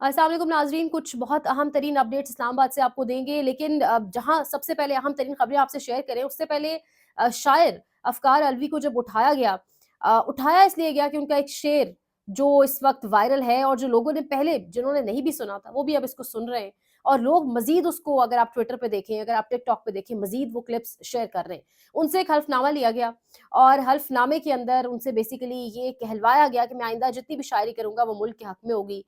अस्सलाम वालेकुम नाज़रीन, कुछ बहुत अहम तरीन अपडेट्स इस्लामाबाद से आपको देंगे, लेकिन जहाँ सबसे पहले अहम तरीन खबरें आपसे शेयर करें, उससे पहले शायर अफ़कार अलवी को जब उठाया गया, उठाया इसलिए गया कि उनका एक शेर जो इस वक्त वायरल है और जो लोगों ने पहले जिन्होंने नहीं भी सुना था, वो भी अब इसको सुन रहे हैं और लोग मज़ीद उसको, अगर आप ट्विटर पे देखें, अगर आप टिकटॉक पे देखें, मज़ीद वो क्लिप्स शेयर कर रहे हैं। उनसे एक हल्फ़नामा लिया गया और हल्फ़नामे के अंदर उनसे बेसिकली ये कहलवाया गया कि मैं आइंदा जितनी भी शायरी करूँगा, वो मुल्क के हक़ में होगी।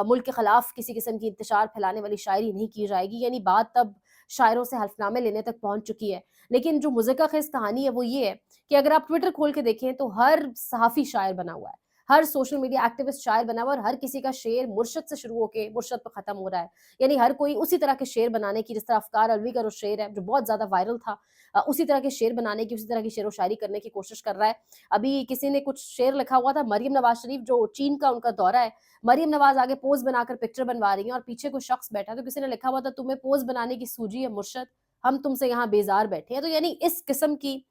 मुल्क के खिलाफ किसी किस्म की इंतशार फैलाने वाली शायरी नहीं की जाएगी, यानी बात तब शायरों से हल्फनामे लेने तक पहुंच चुकी है। लेकिन जो मुज़क्क़ा-ख़ेज़ कहानी है वो ये है कि अगर आप ट्विटर खोल के देखें तो हर सहाफ़ी शायर बना हुआ है, हर सोशल मीडिया एक्टिविस्ट शायर बना हुआ है और हर किसी का शेर मुर्शद से शुरू होके मुर्शद पे ख़त्म हो रहा है। यानी हर कोई उसी तरह के शेर बनाने की, जिस तरह अफ़कार अलवी का जो शेर है, जो बहुत ज़्यादा वायरल था, उसी तरह के शेर बनाने की, उसी तरह की शेरो शायरी करने की कोशिश कर रहा है। अभी किसी ने कुछ शेर लिखा हुआ था, मरियम नवाज़ शरीफ जो चीन का उनका दौरा है, मरियम नवाज़ आगे पोज़ बनाकर पिक्चर बनवा रही हैं और पीछे कोई शख्स बैठा है, तो किसी ने लिखा हुआ था, तुम्हें पोज़ बनाने की सूझी है मुर्शद, हम तुमसे यहाँ बेज़ार बैठे हैं। तो यानी इस किस्म की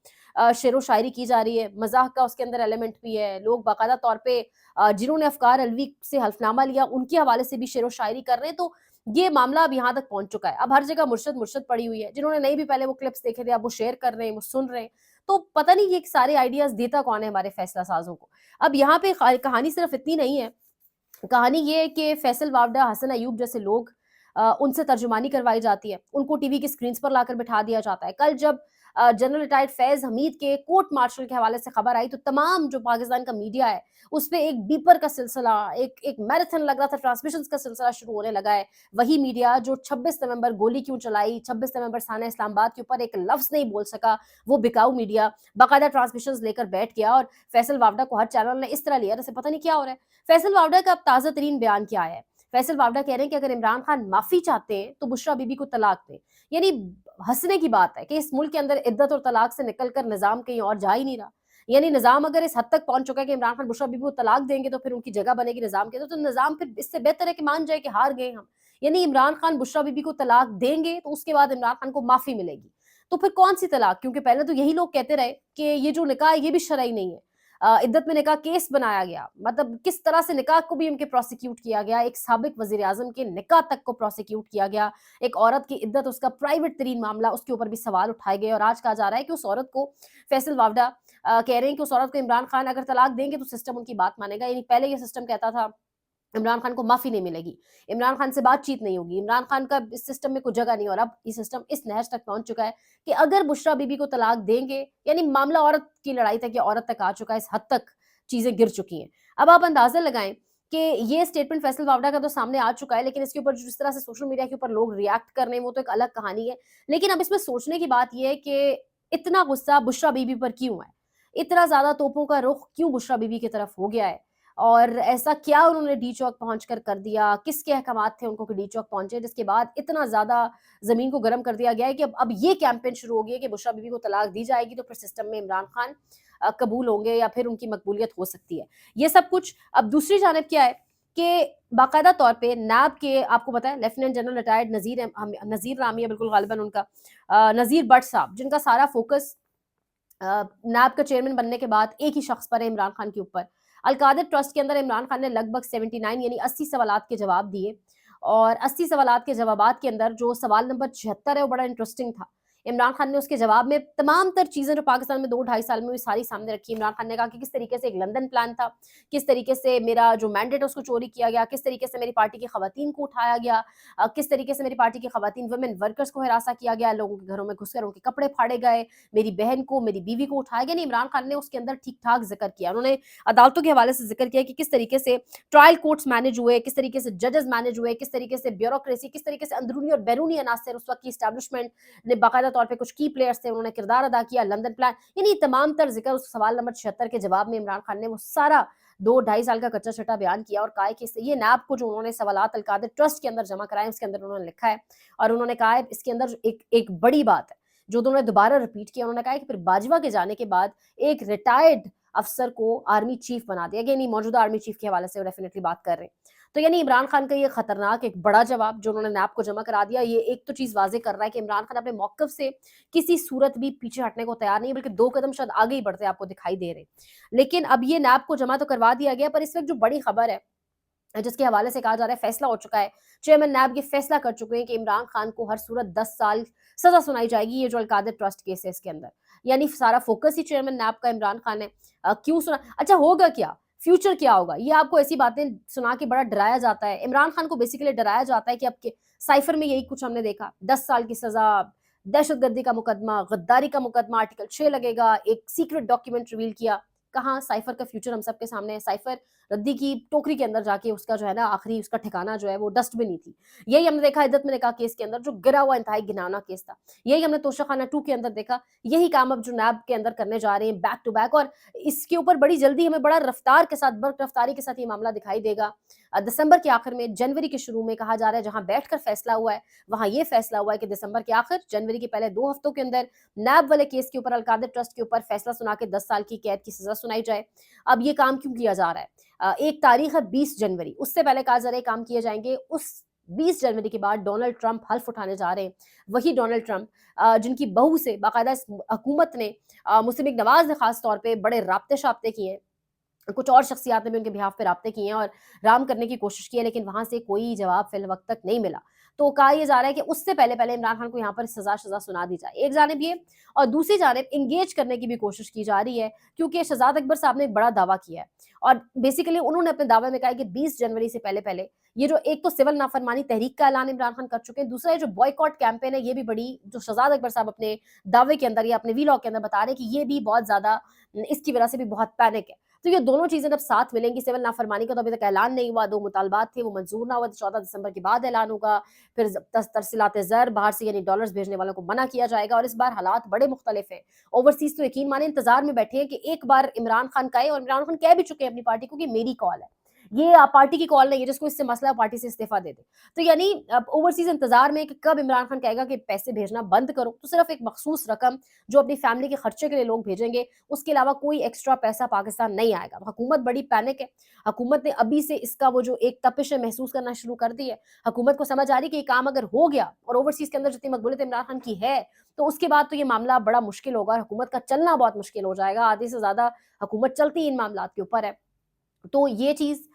शेरो शायरी की जा रही है, मज़ाक का उसके अंदर एलिमेंट भी है। लोग बाकायदा तौर पे जिन्होंने अफ़कार अलवी से हल्फ़नामा लिया, उनके हवाले से भी शेरो शायरी कर रहे हैं, तो ये मामला अब यहाँ तक पहुँच चुका है। अब हर जगह मुर्शद, मुर्शद पड़ी हुई है। जिन्होंने नहीं भी पहले वो क्लिप्स देखे थे, अब वो शेयर कर रहे हैं, वो सुन रहे हैं। तो पता नहीं ये सारे आइडियाज़ देता कौन है हमारे फैसला साज़ों को। अब यहाँ पे कहानी सिर्फ़ इतनी नहीं है, कहानी ये है कि फैसल वावड़ा, हसन अय्यूब जैसे लोग, उनसे तर्जुमानी करवाई जाती है, उनको टीवी की स्क्रीन्स पर लाकर बिठा दिया जाता है। कल जब जनरल रिटायर्ड फैज़ हमीद के कोर्ट मार्शल के हवाले से खबर आई, तो तमाम जो पाकिस्तान का मीडिया है, उसपे एक बीपर का सिलसिला, एक एक मैराथन लग रहा था, ट्रांसमिशंस का सिलसिला शुरू होने लगा है। वही मीडिया जो 26 नवंबर गोली क्यों चलाई, 26 नवंबर साना इस्लामाबाद के ऊपर एक लफ्ज़ नहीं बोल सका, वो बिकाऊ मीडिया बाकायदा ट्रांसमिशंस लेकर बैठ गया और फैसल वावड़ा को हर चैनल ने इस तरह लिया जैसे पता नहीं क्या हो रहा है। फैसल वावड़ा का अब ताज़ा तरीन बयान क्या आया है? फैसल वावड़ा कह रहे हैं कि अगर इमरान खान माफ़ी चाहते हैं, तो बुशरा बीबी को तलाक दें। यानी हँसने की बात है कि इस मुल्क के अंदर इद्दत और तलाक से निकल कर निज़ाम कहीं और जा ही नहीं रहा। यानी निज़ाम अगर इस हद तक पहुँच चुका है कि इमरान खान बुशरा बीबी को तलाक देंगे, तो फिर उनकी जगह बनेगी निज़ाम के, तो निज़ाम फिर इससे बेहतर है कि मान जाए कि हार गए हम। यानी इमरान खान बुशरा बीबी को तलाक देंगे, तो उसके बाद इमरान खान को माफ़ी मिलेगी। तो फिर कौन-सी तलाक? क्योंकि पहले तो यही लोग कहते रहे कि ये जो निकाह है, ये भी शरई नहीं है। इद्दत में निकाह केस बनाया गया, मतलब किस तरह से निकाह को भी उनके प्रोसिक्यूट किया गया, एक साबिक वज़ीर-ए-आज़म के निकाह तक को प्रोसिक्यूट किया गया, एक औरत की इद्दत, उसका प्राइवेट तरीन मामला, उसके ऊपर भी सवाल उठाए गए और आज कहा जा रहा है कि उस औरत को फैसल वावड़ा कह रहे हैं कि उस औरत को इमरान खान अगर तलाक देंगे तो सिस्टम उनकी बात मानेगा, यानी पहले ये सिस्टम कहता था इमरान खान को माफ़ी नहीं मिलेगी, इमरान खान से बातचीत नहीं होगी, इमरान खान का इस सिस्टम में कोई जगह नहीं, और अब ये सिस्टम इस नहज तक पहुँच चुका है कि अगर बुशरा बीबी को तलाक देंगे, यानी मामला औरत की लड़ाई तक या औरत तक आ चुका है, इस हद तक चीज़ें गिर चुकी हैं। अब आप अंदाज़ा लगाएँ कि ये स्टेटमेंट फैसल वावड़ा का तो सामने आ चुका है, लेकिन इसके ऊपर जिस तरह से सोशल मीडिया के ऊपर लोग रिएक्ट कर रहे हैं, वो तो एक अलग कहानी है। लेकिन अब इसमें सोचने की बात ये है कि इतना गुस्सा बुशरा बीबी पर क्यों है? इतना ज़्यादा तोपों का रुख क्यों बुशरा बीबी की तरफ हो गया है? और ऐसा क्या उन्होंने डी चौक पहुँचकर कर दिया? किसके अहकामात थे उनको कि डी चौक पहुँचे, जिसके बाद इतना ज़्यादा ज़मीन को गरम कर दिया गया है कि अब ये कैंपेन शुरू हो गई है कि बुशरा बीबी को तलाक दी जाएगी, तो फिर सिस्टम में इमरान खान कबूल होंगे या फिर उनकी मकबूलियत हो सकती है। ये सब कुछ अब दूसरी जानिब क्या है कि बाकायदा तौर पे नैब के, आपको पता है, लेफ्टिनेंट जनरल रिटायर्ड नज़ीर नामी है बिल्कुल ग़ालिबन उनका, नज़ीर भट्ट साहब, जिनका सारा फ़ोकस नैब का चेयरमैन बनने के बाद एक ही शख्स पर है, इमरान खान के ऊपर। अल-कादिर ट्रस्ट के अंदर इमरान खान ने लगभग 79 यानी 80 सवालात के जवाब दिए और 80 सवालात के जवाबात के अंदर जो सवाल नंबर 76 है, वो बड़ा इंटरेस्टिंग था। इमरान खान ने उसके जवाब में तमाम तर चीज़ें जो पाकिस्तान में 2 ढाई साल में हुई, सारी सामने रखी। इमरान खान ने कहा कि किस तरीके से एक लंदन प्लान था, किस तरीके से मेरा जो मैंडेट है उसको चोरी किया गया, किस तरीके से मेरी पार्टी की खवातीन को उठाया गया, किस तरीके से मेरी पार्टी की खवातीन वुमेन वर्कर्स को हिरासा किया गया, लोगों के घरों में घुसकर उनके कपड़े फाड़े गए, मेरी बहन को, मेरी बीवी को उठाया गया। नहीं, इमरान खान ने उसके अंदर ठीक-ठाक ज़िक्र किया। उन्होंने अदालतों के हवाले से ज़िक्र किया कि किस तरीके से ट्रायल कोर्ट्स मैनेज हुए, किस तरीके से जजेस मैनेज हुए, किस तरीके से ब्यूरोक्रेसी, किस तरीके से अंदरूनी और बैरूनी अनासर, उस वक़्त की एस्टेब्लिशमेंट ने बाकायदा तौर पे कुछ की प्लेयर्स थे, उन्होंने किरदार अदा किया, लंदन प्लान, यानी तमाम तर ज़िक्र उस सवाल नंबर 76 के जवाब में इमरान खान ने वो सारा 2 ढाई साल का कच्चा-छटा बयान किया और कहा है कि इससे ये नैब को जो उन्होंने सवालात अल-कादिर ट्रस्ट के अंदर जमा कराए, उसके अंदर उन्होंने लिखा है और उन्होंने कहा है इसके अंदर एक एक बड़ी बात है, जो उन्होंने दोबारा रिपीट किया। उन्होंने कहा है कि फिर बाजवा के जाने के बाद एक रिटायर्ड अफ़सर को आर्मी चीफ बना दिया गया, यानी मौजूदा आर्मी चीफ के हवाले से वो डेफिनिटली बात कर रहे हैं। तो यानी इमरान खान का ये खतरनाक एक बड़ा जवाब जो उन्होंने नैब को जमा करा दिया, ये एक तो चीज़ वाज़ेह कर रहा है कि इमरान खान अपने मौक़िफ़ से किसी सूरत भी पीछे हटने को तैयार नहीं है, बल्कि 2 कदम शायद आगे ही बढ़ते आपको दिखाई दे रहे हैं। लेकिन अब ये नैब को जमा तो करवा दिया गया, पर इस वक़्त जो बड़ी खबर है جس کے حوالے سے کہا جا رہا ہے فیصلہ ہو چکا ہے، چیئرمین نیب یہ فیصلہ کر چکے ہیں کہ عمران خان کو ہر صورت 10 سال سزا سنائی جائے گی، یہ جو القادر ٹرسٹ کیس ہے اس کے اندر، یعنی سارا فوکس ہی چیئرمین نیب کا عمران خان ہے۔ کیوں سنا اچھا ہوگا کیا، فیوچر کیا ہوگا، یہ آپ کو ایسی باتیں سنا کے بڑا ڈرایا جاتا ہے، عمران خان کو بیسیکلی ڈرایا جاتا ہے کہ اب سائفر میں یہی کچھ ہم نے دیکھا، 10 سال کی سزا، دہشت گردی کا مقدمہ، غداری کا مقدمہ، آرٹیکل 6 لگے گا، ایک سیکرٹ ڈاکیومنٹ ریویل کیا، کہاں سائفر کا فیوچر ہم سب کے سامنے ہے، سائفر ردی کی ٹوکری کے اندر جا کے اس کا جو ہے نا آخری اس کا ٹھکانہ جو ہے وہ ڈسٹ بن ہی تھی۔ یہی ہم نے دیکھا عدت میں نکاح کیس کے اندر جو گرا ہوا انتہائی گھناؤنا کیس تھا، یہی ہم نے توشہ خانہ 2 کے اندر دیکھا، یہی کام اب جو نیب کے اندر کرنے جا رہے ہیں بیک ٹو بیک، اور اس کے اوپر بڑی جلدی ہمیں بڑا رفتار کے ساتھ برق رفتاری کے ساتھ یہ معاملہ دکھائی دے گا۔ دسمبر کے آخر میں، جنوری کے شروع میں کہا جا رہا ہے جہاں بیٹھ کر فیصلہ ہوا ہے وہاں یہ فیصلہ ہوا ہے کہ دسمبر کے آخر، جنوری کے پہلے 2 ہفتوں کے اندر نیب والے کیس کے اوپر القادر ٹرسٹ کے اوپر فیصلہ سنا کے 10 سال کی قید کی سزا سنائی جائے۔ اب یہ کام کیوں کیا جا رہا ہے؟ ایک تاریخ ہے 20 جنوری، اس سے پہلے کہا جا رہا ہے کام کیے جائیں گے، اس 20 جنوری کے بعد ڈونلڈ ٹرمپ حلف اٹھانے جا رہے ہیں، وہی ڈونلڈ ٹرمپ جن کی بہو سے باقاعدہ اس حکومت نے، مسلم لیگ نواز نے خاص طور پہ بڑے رابطے شابطے کیے ہیں، کچھ اور شخصیات نے بھی ان کے بہاف پہ رابطے کیے ہیں اور رام کرنے کی کوشش کی ہے، لیکن وہاں سے کوئی جواب فی الوقت تک نہیں ملا۔ تو کہا یہ جا رہا ہے کہ اس سے پہلے عمران خان کو یہاں پر سزا سنا دی جائے، ایک جانب یہ، اور دوسری جانب انگیج کرنے کی بھی کوشش کی جا رہی ہے، کیونکہ شہزاد اکبر صاحب نے ایک بڑا دعویٰ کیا ہے اور بیسیکلی انہوں نے اپنے دعوے میں کہا ہے کہ 20 جنوری سے پہلے یہ جو ایک تو سول نافرمانی تحریک کا اعلان عمران خان کر چکے ہیں، دوسرا یہ جو بوائیکاٹ کیمپین ہے یہ بھی بڑی، جو شہزاد اکبر صاحب اپنے دعوے کے اندر یا اپنے وی لاگ کے اندر بتا رہے ہیں کہ یہ بھی بہت زیادہ، اس کی وجہ سے بھی بہت پینک ہے۔ تو یہ دونوں چیزیں جب ساتھ ملیں گی، سول نافرمانی کا تو ابھی تک اعلان نہیں ہوا، 2 مطالبات تھے وہ منظور نہ ہوا، 14 دسمبر کے بعد اعلان ہوگا، پھر ترسیلات زر باہر سے یعنی ڈالرز بھیجنے والوں کو منع کیا جائے گا، اور اس بار حالات بڑے مختلف ہیں۔ اوورسیز تو یقین مانیں انتظار میں بیٹھے ہیں کہ ایک بار عمران خان کہے، اور عمران خان کہہ بھی چکے ہیں اپنی پارٹی کو کہ میری کال ہے، یہ پارٹی کی کال نہیں ہے، جس کو اس سے مسئلہ ہے پارٹی سے استعفیٰ دے دے۔ تو یعنی اب اوورسیز انتظار میں کہ کب عمران خان کہے گا کہ پیسے بھیجنا بند کرو، تو صرف ایک مخصوص رقم جو اپنی فیملی کے خرچے کے لیے لوگ بھیجیں گے، اس کے علاوہ کوئی ایکسٹرا پیسہ پاکستان نہیں آئے گا۔ حکومت بڑی پینک ہے، حکومت نے ابھی سے اس کا وہ جو ایک تپش ہے محسوس کرنا شروع کر دی ہے، حکومت کو سمجھ آ رہی ہے کہ یہ کام اگر ہو گیا اور اوورسیز کے اندر جتنی مقبولیت عمران خان کی ہے تو اس کے بعد تو یہ معاملہ بڑا مشکل ہوگا، حکومت کا چلنا بہت مشکل ہو جائے گا، آدھے سے زیادہ حکومت چلتی ان معاملات کے اوپر ہے۔ تو یہ چیز،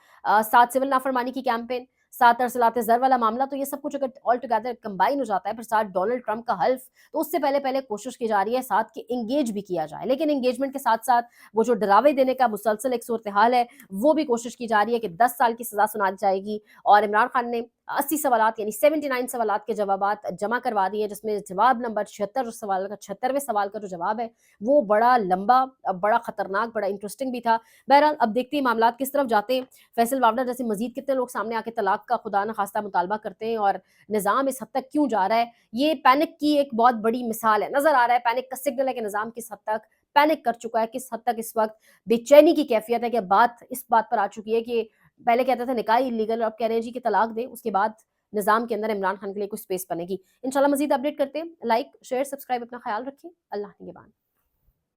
7 سول نافرمانی کی کیمپین، 7 ارسلات زر والا معاملہ، تو یہ سب کچھ اگر آل ٹوگیدر کمبائن ہو جاتا ہے، پھر 7 ڈونلڈ ٹرمپ کا حلف، تو اس سے پہلے کوشش کی جا رہی ہے 7 کہ انگیج بھی کیا جائے، لیکن انگیجمنٹ کے ساتھ ساتھ وہ جو ڈراوے دینے کا مسلسل ایک صورتحال ہے وہ بھی کوشش کی جا رہی ہے کہ 10 سال کی سزا سنا دی جائے گی، اور عمران خان نے 80 سوالات یعنی 79 سوالات کے جوابات جمع کروا دیے، جس میں جواب نمبر 76 سوال کا 76ویں سوال کا جو جواب ہے وہ بڑا لمبا، بڑا خطرناک، بڑا انٹرسٹنگ بھی تھا۔ بہرحال اب دیکھتے ہیں معاملات کس طرف جاتے ہیں، فیصل واوڈر جیسے مزید کتنے لوگ سامنے آ کے طلاق کا خدا نخواستہ مطالبہ کرتے ہیں، اور نظام اس حد تک کیوں جا رہا ہے، یہ پینک کی ایک بہت بڑی مثال ہے، نظر آ رہا ہے پینک کا سگنل ہے کہ نظام کس حد تک پینک کر چکا ہے، کس حد تک اس وقت بے چینی کی کیفیت ہے، کہ بات اس بات پر آ چکی ہے کہ پہلے کہتے تھے نکاح انلیگل، اب کہہ رہے ہیں جی کہ طلاق دیں، اس کے بعد نظام کے اندر عمران خان کے لیے کوئی سپیس بنے گی۔ انشاءاللہ مزید اپڈیٹ کرتے ہیں، لائک شیئر سبسکرائب، اپنا خیال رکھیں، اللہ نگہبان۔